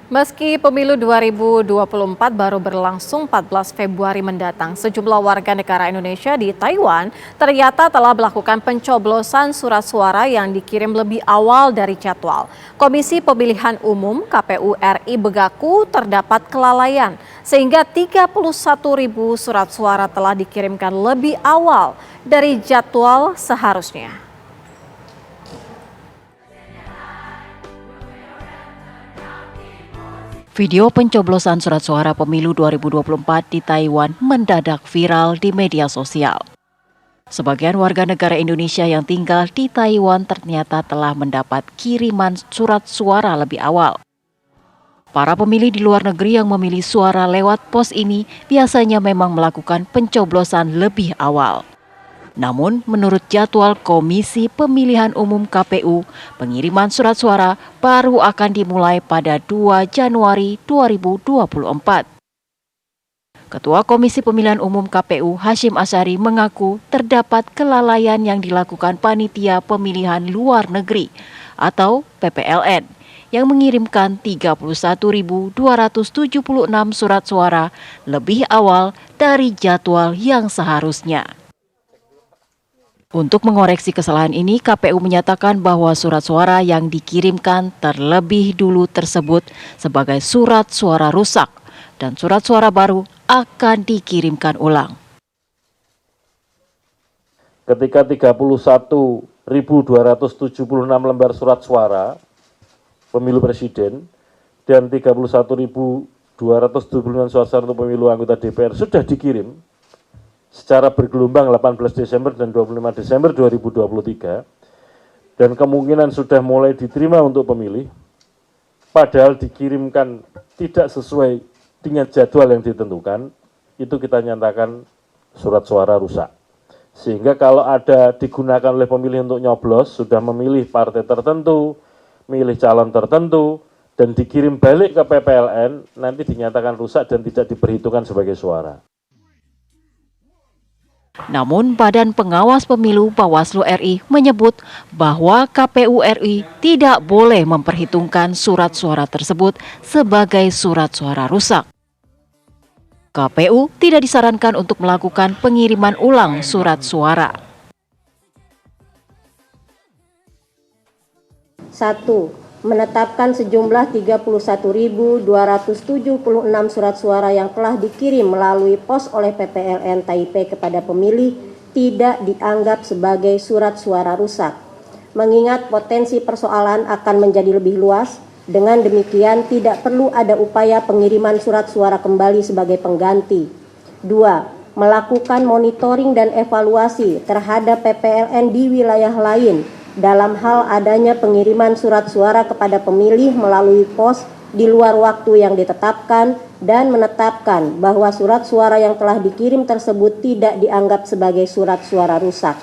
Meski pemilu 2024 baru berlangsung 14 Februari mendatang, sejumlah warga negara Indonesia di Taiwan ternyata telah melakukan pencoblosan surat suara yang dikirim lebih awal dari jadwal. Komisi Pemilihan Umum (KPU) RI mengaku terdapat kelalaian, sehingga 31.000 surat suara telah dikirimkan lebih awal dari jadwal seharusnya. Video pencoblosan surat suara pemilu 2024 di Taiwan mendadak viral di media sosial. Sebagian warga negara Indonesia yang tinggal di Taiwan ternyata telah mendapat kiriman surat suara lebih awal. Para pemilih di luar negeri yang memilih suara lewat pos ini biasanya memang melakukan pencoblosan lebih awal. Namun, menurut jadwal Komisi Pemilihan Umum KPU, pengiriman surat suara baru akan dimulai pada 2 Januari 2024. Ketua Komisi Pemilihan Umum KPU Hashim Asyari mengaku terdapat kelalaian yang dilakukan Panitia Pemilihan Luar Negeri atau PPLN yang mengirimkan 31.276 surat suara lebih awal dari jadwal yang seharusnya. Untuk mengoreksi kesalahan ini, KPU menyatakan bahwa surat suara yang dikirimkan terlebih dulu tersebut sebagai surat suara rusak dan surat suara baru akan dikirimkan ulang. Ketika 31.276 lembar surat suara pemilu presiden dan 31.279 surat suara untuk pemilu anggota DPR sudah dikirim secara bergelombang 18 Desember dan 25 Desember 2023 dan kemungkinan sudah mulai diterima untuk pemilih, padahal dikirimkan tidak sesuai dengan jadwal yang ditentukan, itu kita nyatakan surat suara rusak. Sehingga kalau ada digunakan oleh pemilih untuk nyoblos, sudah memilih partai tertentu, milih calon tertentu, dan dikirim balik ke PPLN, nanti dinyatakan rusak dan tidak diperhitungkan sebagai suara. Namun, Badan Pengawas Pemilu Bawaslu RI menyebut bahwa KPU RI tidak boleh memperhitungkan surat suara tersebut sebagai surat suara rusak. KPU tidak disarankan untuk melakukan pengiriman ulang surat suara. 1. Menetapkan sejumlah 31.276 surat suara yang telah dikirim melalui pos oleh PPLN Taipei kepada pemilih tidak dianggap sebagai surat suara rusak. Mengingat potensi persoalan akan menjadi lebih luas, dengan demikian tidak perlu ada upaya pengiriman surat suara kembali sebagai pengganti. 2. Melakukan monitoring dan evaluasi terhadap PPLN di wilayah lain dalam hal adanya pengiriman surat suara kepada pemilih melalui pos di luar waktu yang ditetapkan dan menetapkan bahwa surat suara yang telah dikirim tersebut tidak dianggap sebagai surat suara rusak.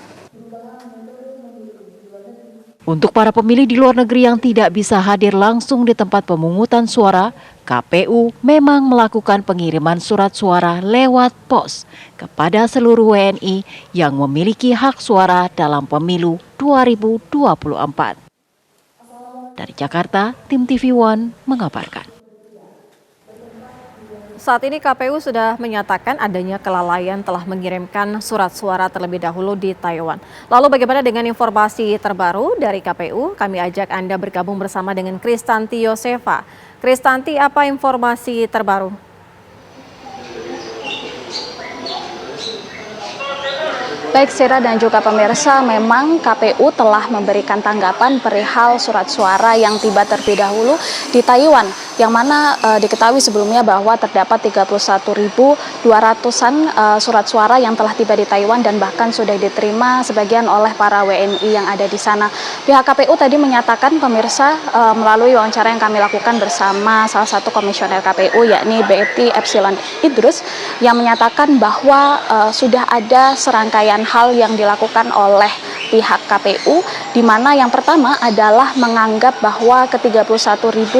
Untuk para pemilih di luar negeri yang tidak bisa hadir langsung di tempat pemungutan suara, KPU memang melakukan pengiriman surat suara lewat pos kepada seluruh WNI yang memiliki hak suara dalam pemilu 2024. Dari Jakarta, tim TV One mengabarkan. Saat ini KPU sudah menyatakan adanya kelalaian telah mengirimkan surat suara terlebih dahulu di Taiwan. Lalu bagaimana dengan informasi terbaru dari KPU? Kami ajak Anda bergabung bersama dengan Kristanti Yosefa. Kristanti, apa informasi terbaru? Baik Sira dan juga pemirsa, memang KPU telah memberikan tanggapan perihal surat suara yang tiba terlebih dahulu di Taiwan, yang mana diketahui sebelumnya bahwa terdapat 31.200-an surat suara yang telah tiba di Taiwan dan bahkan sudah diterima sebagian oleh para WNI yang ada di sana. Pihak KPU tadi menyatakan, pemirsa, melalui wawancara yang kami lakukan bersama salah satu komisioner KPU yakni Betty Epsilon Idrus, yang menyatakan bahwa sudah ada serangkaian hal yang dilakukan oleh pihak KPU, di mana yang pertama adalah menganggap bahwa ke-31.000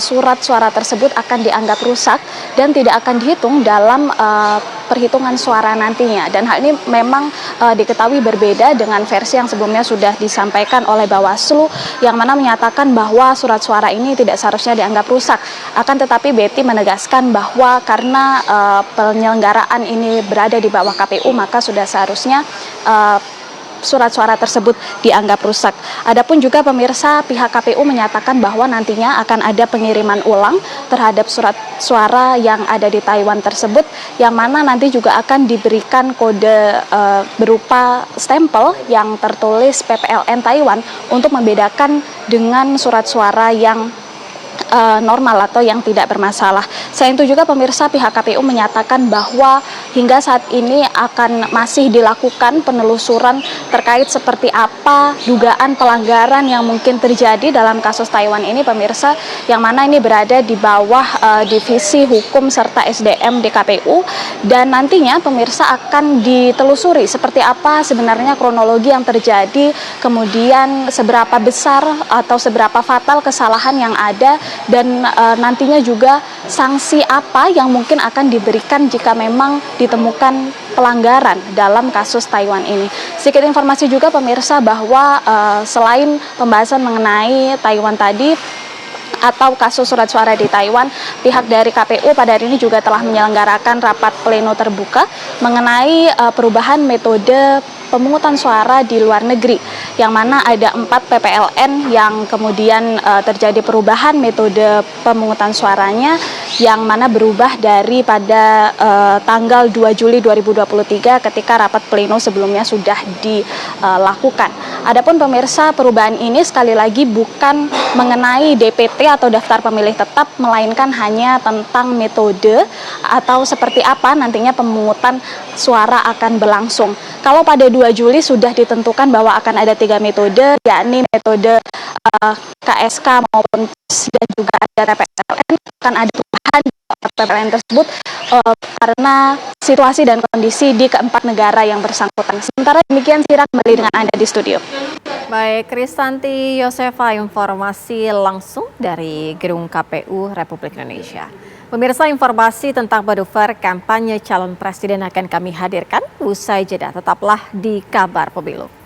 surat suara tersebut akan dianggap rusak dan tidak akan dihitung dalam perhitungan suara nantinya. Dan hal ini memang diketahui berbeda dengan versi yang sebelumnya sudah disampaikan oleh Bawaslu, yang mana menyatakan bahwa surat suara ini tidak seharusnya dianggap rusak. Akan tetapi Betty menegaskan bahwa karena penyelenggaraan ini berada di bawah KPU, maka sudah seharusnya surat suara tersebut dianggap rusak. Adapun juga pemirsa, pihak KPU menyatakan bahwa nantinya akan ada pengiriman ulang terhadap surat suara yang ada di Taiwan tersebut, yang mana nanti juga akan diberikan kode berupa stempel yang tertulis PPLN Taiwan untuk membedakan dengan surat suara yang normal atau yang tidak bermasalah. Selain itu juga pemirsa, pihak KPU menyatakan bahwa hingga saat ini akan masih dilakukan penelusuran terkait seperti apa dugaan pelanggaran yang mungkin terjadi dalam kasus Taiwan ini, pemirsa, yang mana ini berada di bawah divisi hukum serta SDM di KPU, dan nantinya pemirsa akan ditelusuri seperti apa sebenarnya kronologi yang terjadi, kemudian seberapa besar atau seberapa fatal kesalahan yang ada, dan nantinya juga sanksi apa yang mungkin akan diberikan jika memang ditemukan pelanggaran dalam kasus Taiwan ini. Sedikit informasi juga pemirsa bahwa selain pembahasan mengenai Taiwan tadi atau kasus surat suara di Taiwan, pihak dari KPU pada hari ini juga telah menyelenggarakan rapat pleno terbuka mengenai perubahan metode pemungutan suara di luar negeri, yang mana ada 4 PPLN yang kemudian terjadi perubahan metode pemungutan suaranya, yang mana berubah dari pada tanggal 2 Juli 2023 ketika rapat pleno sebelumnya sudah dilakukan. Adapun pemirsa, perubahan ini sekali lagi bukan mengenai DPT atau daftar pemilih tetap, melainkan hanya tentang metode atau seperti apa nantinya pemungutan suara akan berlangsung. Kalau pada 2 Juli sudah ditentukan bahwa akan ada 3 metode, yakni metode KSK maupun PIS dan juga ada TPLN, akan ada perubahan PPLN tersebut karena situasi dan kondisi di keempat negara yang bersangkutan. Sementara demikian, Sira, kembali dengan Anda di studio. Baik, Kristanti Yosefa, informasi langsung dari Gedung KPU Republik Indonesia. Pemirsa, informasi tentang manuver kampanye calon presiden akan kami hadirkan usai jeda. Tetaplah di Kabar Pemilu.